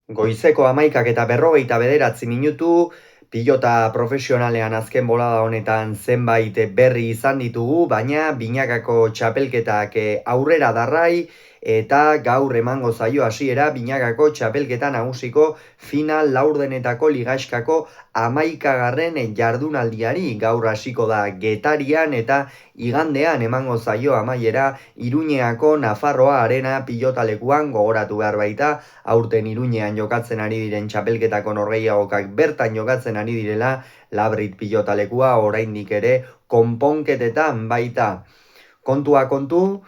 Goizeko 11:49 pilota profesionalean azken bolada honetan zenbait berri izan ditugu, baina binakako txapelketak aurrera darrai eta gaur emango zaio hasiera binakako txapelketa nagusiko final laurdenetako ligaxkako 11. Jardunaldiari. Gaur hasiko da Getarian eta igandean emango zaio amaiera Iruñeako Nafarroa Arena pilotalekuan. Gogoratu behar baita aurten Iruñean jokatzen ari diren txapelketako norgehiagokak bertan jokatzen ari direla, Labrit pilotalekua oraindik ere konponketetan baita. Kontua kontu,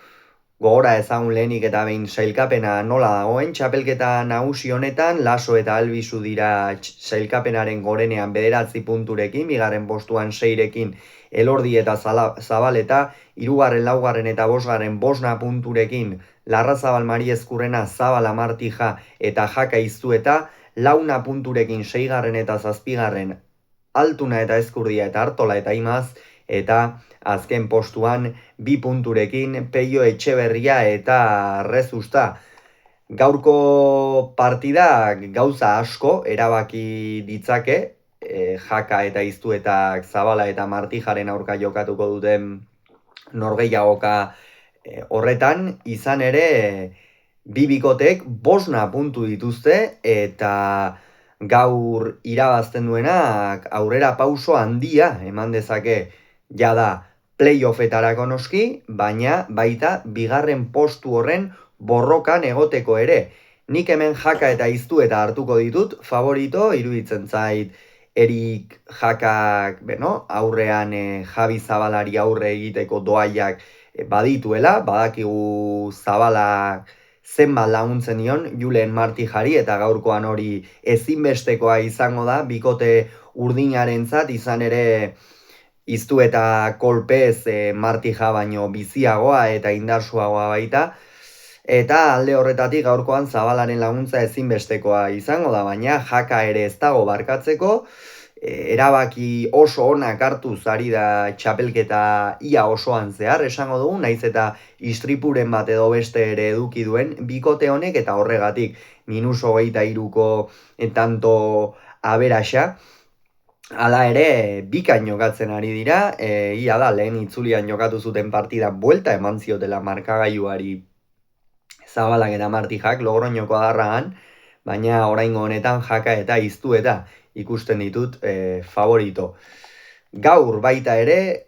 gogora ezagun lehenik eta behin sailkapena nola dagoen, txapelketa nagusi honetan Laso eta Albizu dira sailkapenaren gorenean 9 punturekin, bigarren postuan 6rekin Elordi eta Zabaleta, 3., 4. eta 5. 5 punturekin Larrazabal Mariezkurrena, Zabala Martija eta Jaka Iztueta, 4 punturekin 6. eta 7. Altuna eta Ezkurdia eta Artola eta Imaz, eta azken postuan 2 punturekin Peio Etxeberria eta Rezusta. Gaurko partidak gauza asko erabaki ditzake, Jaka eta Iztuetak Zabala eta Martijaren aurka jokatuko duten norgehiagoka horretan, izan ere bi bikotek 5 puntu dituzte eta gaur irabazten duenak aurrera pauso handia eman dezake jada playoffetarako noski, baina baita bigarren postu horren borrokan egoteko ere. Nik hemen Jaka eta Iztueta hartuko ditut favorito, iruditzen zait Erik Jakak aurrean Javi Zabalari aurre egiteko doaiak badituela, badakigu Zabalak zenbat laguntzen dion Julen Martijari, eta gaurkoan hori ezinbestekoa izango da bikote urdinarentzat, izan ere Iztueta kolpez Martija baino biziagoa eta indarsuagoa baita, eta alde horretatik gaurkoan Zabalaren laguntza ezinbestekoa izango da, baina Jaka ere ez dago barkatzeko, erabaki oso onak hartuz ari da txapelketa ia osoan zehar, esango dugu, naiz eta istripuren bat edo beste ere eduki duen bikote honek, eta horregatik -23ko tanto aberaxa. Hala ere, bikain jokatzen ari dira, ia da lehen itzulian jokatu zuten partida buelta eman ziotela markagailuari Zabalak eta Martijak Logroñoko adarragan, baina oraingo honetan Jaka eta Iztueta ikusten ditut favorito. Gaur baita ere,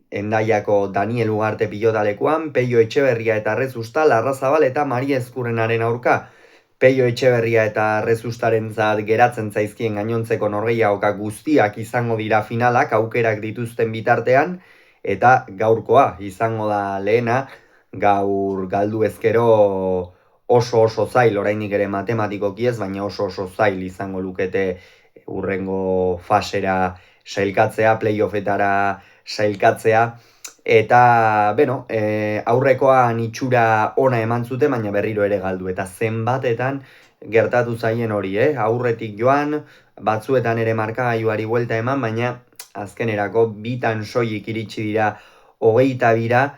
Hendaiako Daniel Ugarte pilotalekuan, Peio Etxeberria eta Rezusta, Larrazabal eta Mariezkurrenaren aurka. Peio Etxeberria eta Rezustarentzat geratzen zaizkien gainontzeko norgehiagoka guztiak izango dira finalak, aukerak dituzten bitartean, eta gaurkoa izango da lehena, gaur galdu ezkero oso zail, orainik ere matematikoki ez, baina oso zail izango lukete urrengo fasera sailkatzea, playoffetara sailkatzea, eta aurrekoan itxura ona eman zuten, baina berriro ere galdu, eta zenbatetan gertatu zaien hori, aurretik joan, batzuetan ere markagailuari buelta eman, baina azkenerako bitan soilik iritsi dira 22,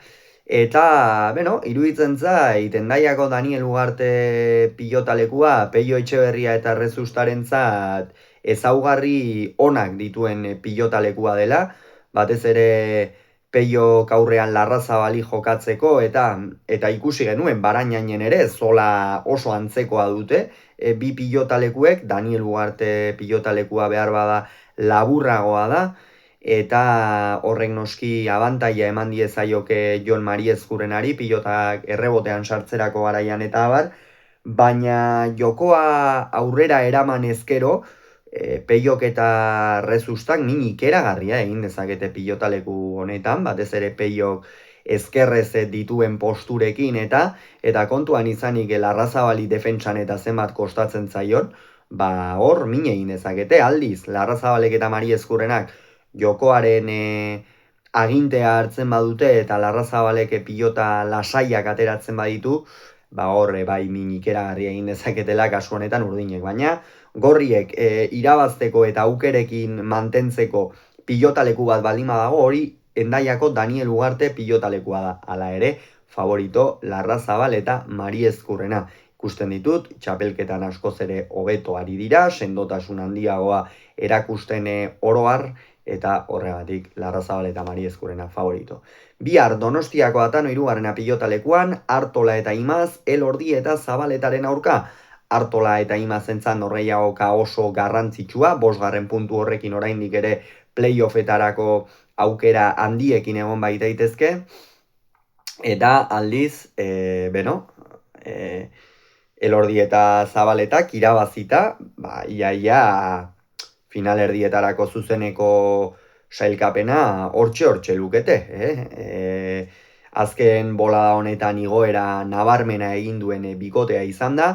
eta, iruditzen zait, Hendaiako Daniel Ugarte pilotalekua, Peio Etxeberria eta Rezustarentzat ezaugarri onak dituen pilotalekua dela, batez ere Peio aurrean Larrazabali jokatzeko, eta ikusi genuen Barainainen ere zola oso antzekoa dute, bi pilotalekuek, Daniel Ugarte pilotalekua behar bada laburragoa da, eta horrek noski abantaila eman diezaioke Jon Mariezkurrenari pilotak errebotean sartzerako garaian eta abar, baina jokoa aurrera eraman ezkero, Peiok eta Rezustak min ikeragarria egin dezakete pilotaleku honetan, batez ere Peiok ezkerrez dituen posturekin, eta kontuan izanik Larrazabali defentsan eta zenbat kostatzen zaion, hor min egin dezakete. Aldiz, Larrazabalek eta Mariezkurrenak jokoaren agintea hartzen badute eta Larrazabalek pilota lasaiak ateratzen baditu, hor bai min ikeragarria egin dezaketela kasu honetan urdinek, baina gorriek irabazteko eta aukerekin mantentzeko pilotaleku bat baldin badago, hori Hendaiako Daniel Ugarte pilotalekua da. Hala ere, favorito Larrazabal eta Mariezkurrena. ikusten ditut, txapelketan askoz ere hobeto ari dira, sendotasun handiagoa erakusten oroar, eta horregatik Larrazabal eta Mari Eskurena favorito. Bihar Donostiako Atano 3. pilotalekuan, Artola eta Imaz, Elordi eta Zabaletaren aurka. Artola eta Imazentzan norreiagoka oso garrantzitsua, 5. puntu horrekin oraindik ere playoffetarako aukera handiekin egon baitaitezke. Eta aldiz, Elordi eta Zabaletak irabazita, iaia finalerdietarako zuzeneko sailkapena hortxe lukete. Azken bolada honetan igoera nabarmena egin duen bikotea izan da.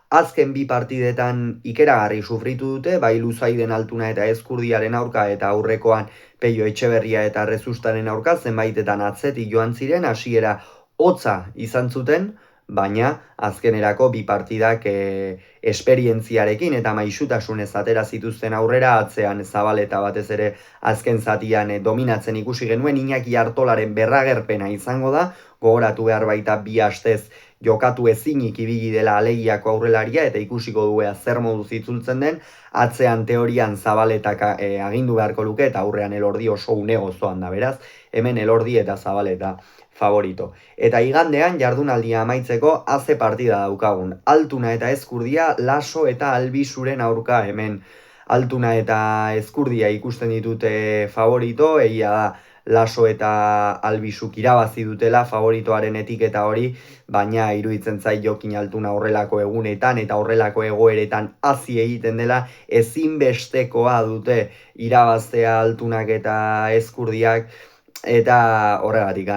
Azken 2 partidetan ikeragarri sufritu dute, bai Luzaiden Altuna eta Ezkurdiaren aurka eta aurrekoan Peio Etxeberria eta Rezustaren aurka, zenbaitetan atzetik joan ziren, hasiera hotza izan zuten, baina azkenerako 2 partidak esperientziarekin eta maisutasunez atera zituzten aurrera, atzean Zabaleta batez ere azken zatian dominatzen ikusi genuen, Iñaki Artolaren berragerpena izango da, gogoratu behar baita 2 astez jokatu ezinik ibili dela Alegiako aurrelaria eta ikusiko duea zer moduz itzultzen den, atzean teorian Zabaletak agindu beharko luke eta aurrean Elordi oso une gozoan da, beraz, hemen Elordi eta Zabaleta favorito. Eta igandean jardunaldia amaitzeko aze partida daukagun. Altuna eta Ezkurdia, Laso eta Albizuren aurka, hemen Altuna eta Ezkurdia ikusten ditute favorito, egia da Laso eta Albizuk irabazi dutela favoritoaren etiketa hori, baina iruditzen zait Jokin Altuna horrelako egunetan eta horrelako egoeretan hazi egiten dela, ezinbestekoa dute irabaztea Altunak eta Ezkurdiak, eta horregatik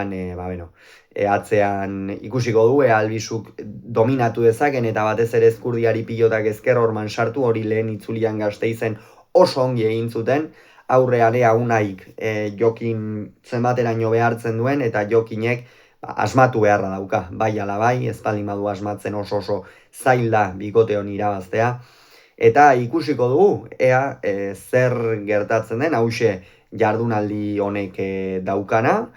atzean ikusiko du, Albizuk dominatu dezaken eta batez ere Ezkurdiari pilotak ezker horman sartu, hori lehen itzulian Gasteizen oso ongi egin zuten, aurrean Unaik Jokin zenbateraino behartzen duen eta Jokinek asmatu beharra dauka, bai ala bai, ez baldin badu asmatzen oso zail da bikote honi irabaztea, eta ikusiko dugu ea zer gertatzen den, hauxe jardunaldi honek daukana,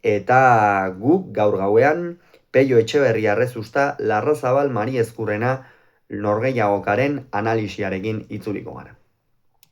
eta guk gaur gauean Peio Etxeberria Rezusta, Larrazabal Mari Eskurena norgehiagokaren analisiarekin itzuliko gara.